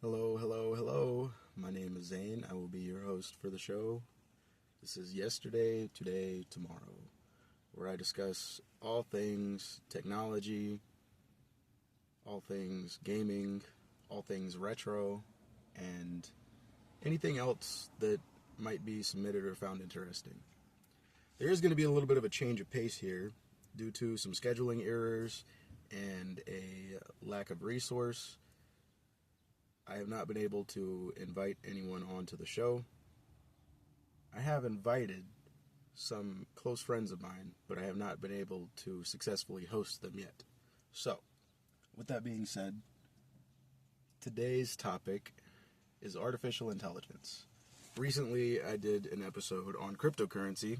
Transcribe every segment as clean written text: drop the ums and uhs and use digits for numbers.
Hello, hello, hello. My name is Zane. I will be your host for the show. This is Yesterday, Today, Tomorrow, where I discuss all things technology, all things gaming, all things retro, and anything else that might be submitted or found interesting. There is going to be a little bit of a change of pace here due to some scheduling errors and a lack of resource. I have not been able to invite anyone onto the show. I have invited some close friends of mine, but I have not been able to successfully host them yet. So, with that being said, today's topic is artificial intelligence. Recently, I did an episode on cryptocurrency.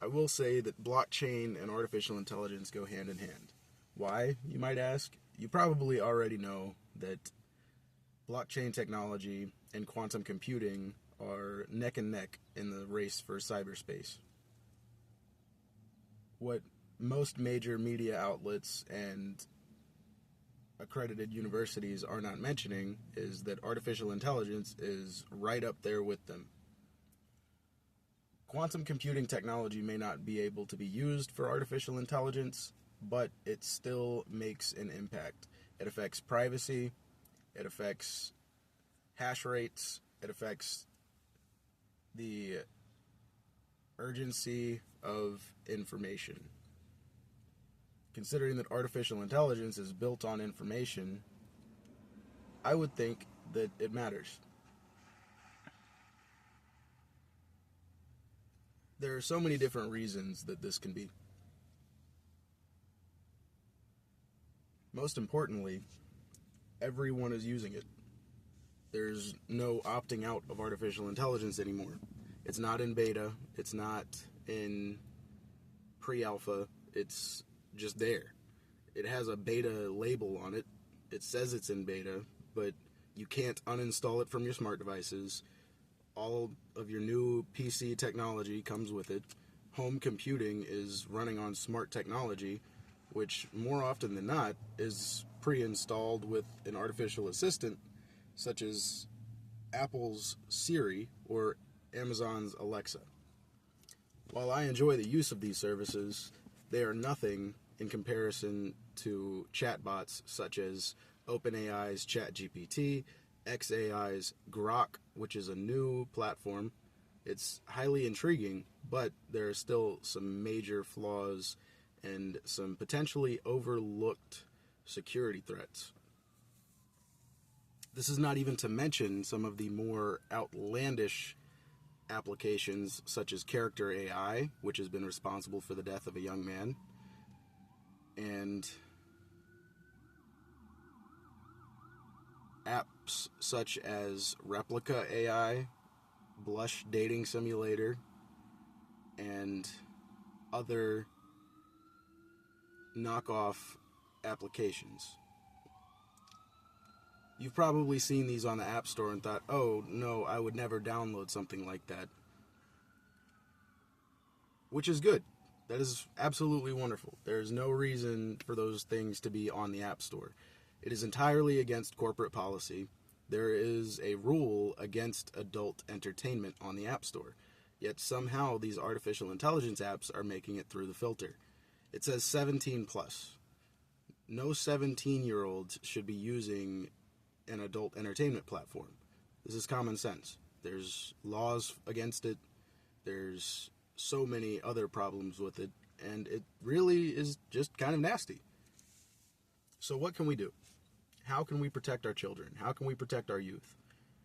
I will say that blockchain and artificial intelligence go hand in hand. Why, you might ask? You probably already know that blockchain technology and quantum computing are neck and neck in the race for cyberspace. What most major media outlets and accredited universities are not mentioning is that artificial intelligence is right up there with them. Quantum computing technology may not be able to be used for artificial intelligence, but it still makes an impact. It affects privacy, it affects hash rates, it affects the urgency of information. Considering that artificial intelligence is built on information, I would think that it matters. There are so many different reasons that this can be. Most importantly, everyone is using it. There's no opting out of artificial intelligence anymore. It's not in beta, it's not in pre-alpha, it's just there. It has a beta label on it. It says it's in beta, but you can't uninstall it from your smart devices. All of your new PC technology comes with it. Home computing is running on smart technology, which more often than not is pre-installed with an artificial assistant such as Apple's Siri or Amazon's Alexa. While I enjoy the use of these services, they are nothing in comparison to chatbots such as OpenAI's ChatGPT, xAI's Grok, which is a new platform. It's highly intriguing, but there are still some major flaws and some potentially overlooked security threats. This is not even to mention some of the more outlandish applications such as Character AI, which has been responsible for the death of a young man, and apps such as Replica AI, Blush Dating Simulator, and other knockoff applications. You've probably seen these on the App Store and thought, oh, no, I would never download something like that. Which is good. That is absolutely wonderful. There is no reason for those things to be on the App Store. It is entirely against corporate policy. There is a rule against adult entertainment on the App Store. Yet somehow these artificial intelligence apps are making it through the filter. It says 17 plus. No 17-year-old should be using an adult entertainment platform. This is common sense. There's laws against it. There's so many other problems with it, and it really is just kind of nasty. So what can we do? How can we protect our children? How can we protect our youth?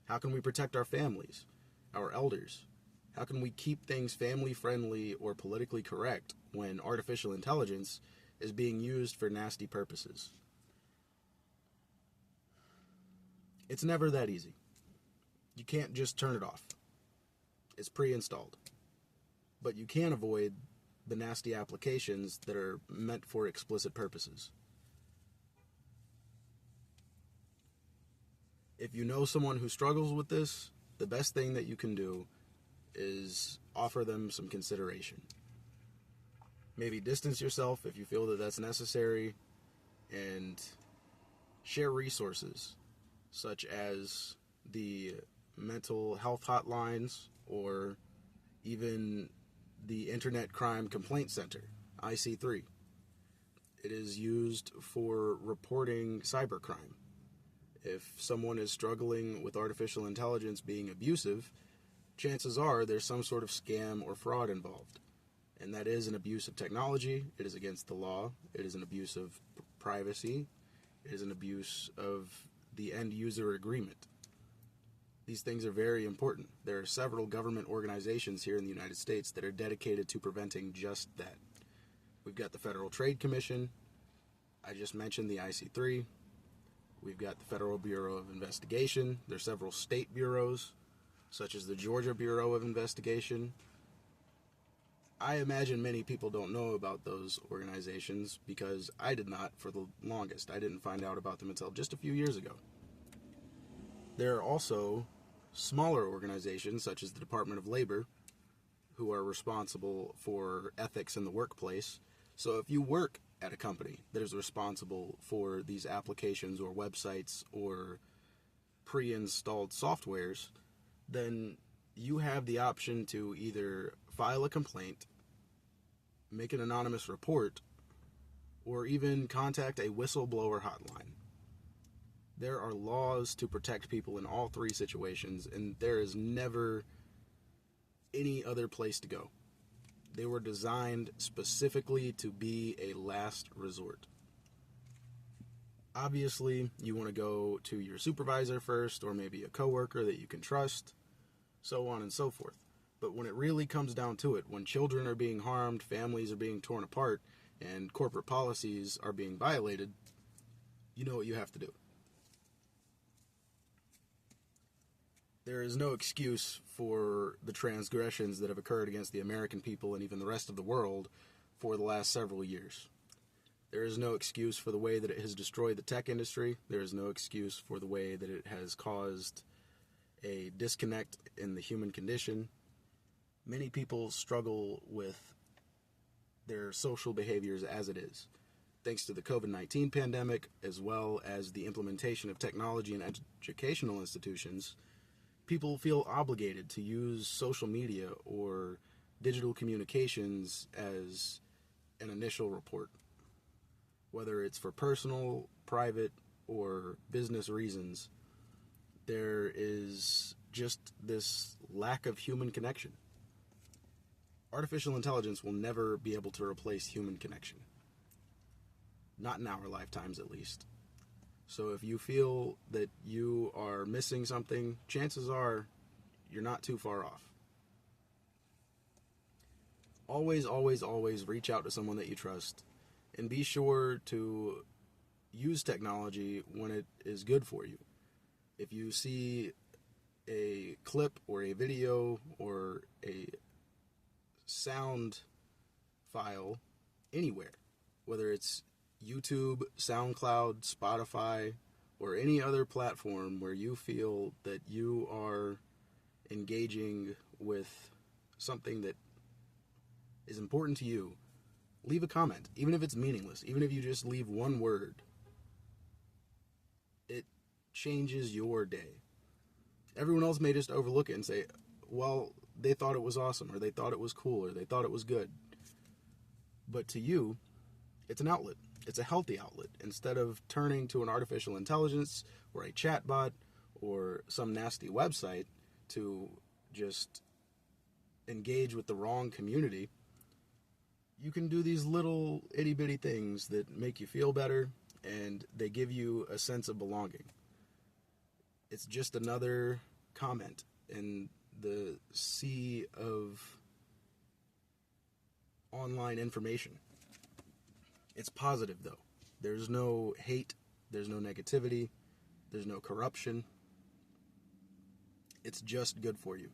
How can we protect our families, our elders? How can we keep things family friendly or politically correct when artificial intelligence is being used for nasty purposes? It's never that easy. You can't just turn it off. It's pre-installed. But you can avoid the nasty applications that are meant for explicit purposes. If you know someone who struggles with this, the best thing that you can do is offer them some consideration. Maybe distance yourself if you feel that that's necessary, and share resources. such as the mental health hotlines or even the Internet Crime Complaint Center, IC3. It is used for reporting cybercrime. If someone is struggling with artificial intelligence being abusive, chances are there's some sort of scam or fraud involved. And that is an abuse of technology. It is against the law. It is an abuse of privacy. It is an abuse of the end user agreement. These things are very important. There are several government organizations here in the United States that are dedicated to preventing just that. We've got the Federal Trade Commission. I just mentioned the IC3. We've got the Federal Bureau of Investigation. There are several state bureaus, such as the Georgia Bureau of Investigation. I imagine many people don't know about those organizations because I did not for the longest. I didn't find out about them until just a few years ago. There are also smaller organizations such as the Department of Labor who are responsible for ethics in the workplace. So if you work at a company that is responsible for these applications or websites or pre-installed softwares, then you have the option to either file a complaint, make an anonymous report, or even contact a whistleblower hotline. There are laws to protect people in all three situations, and there is never any other place to go. They were designed specifically to be a last resort. Obviously, you want to go to your supervisor first, or maybe a coworker that you can trust, so on and so forth. But when it really comes down to it, when children are being harmed, families are being torn apart, and corporate policies are being violated, you know what you have to do. There is no excuse for the transgressions that have occurred against the American people and even the rest of the world for the last several years. There is no excuse for the way that it has destroyed the tech industry. There is no excuse for the way that it has caused a disconnect in the human condition. Many people struggle with their social behaviors as it is, thanks to the COVID-19 pandemic, as well as the implementation of technology in educational institutions. People feel obligated to use social media or digital communications as an initial report, whether it's for personal, private, or business reasons. There is just this lack of human connection. Artificial intelligence will never be able to replace human connection. Not in our lifetimes, at least. So if you feel that you are missing something, chances are you're not too far off. Always, always, always reach out to someone that you trust, and be sure to use technology when it is good for you. If you see a clip or a video or a sound file anywhere, whether it's YouTube, SoundCloud, Spotify, or any other platform where you feel that you are engaging with something that is important to you, leave a comment, even if it's meaningless, even if you just leave one word. It changes your day. Everyone else may just overlook it and say, well, they thought it was awesome, or they thought it was cool, or they thought it was good. But to you, it's an outlet. It's a healthy outlet. Instead of turning to an artificial intelligence or a chatbot or some nasty website to just engage with the wrong community, you can do these little itty-bitty things that make you feel better, and they give you a sense of belonging. It's just another comment in the sea of online information. It's positive, though. There's no hate, there's no negativity, there's no corruption. It's just good for you.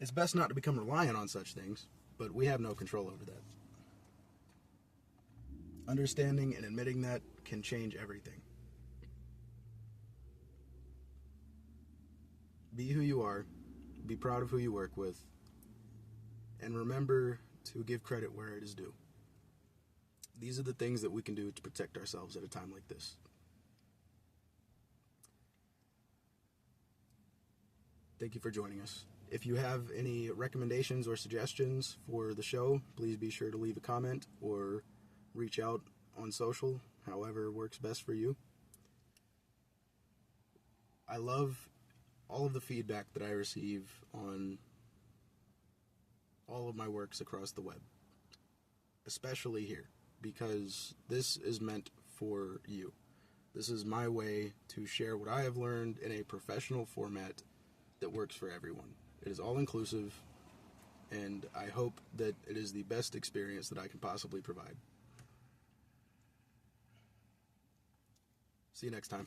It's best not to become reliant on such things, but we have no control over that. Understanding and admitting that can change everything. Be who you are, be proud of who you work with, and remember to give credit where it is due. These are the things that we can do to protect ourselves at a time like this. thank you for joining us. If you have any recommendations or suggestions for the show, please be sure to leave a comment or reach out on social, however works best for you. I love all of the feedback that I receive on all of my works across the web, especially here, because this is meant for you. This is my way to share what I have learned in a professional format that works for everyone. It is all inclusive, and I hope that it is the best experience that I can possibly provide. See you next time.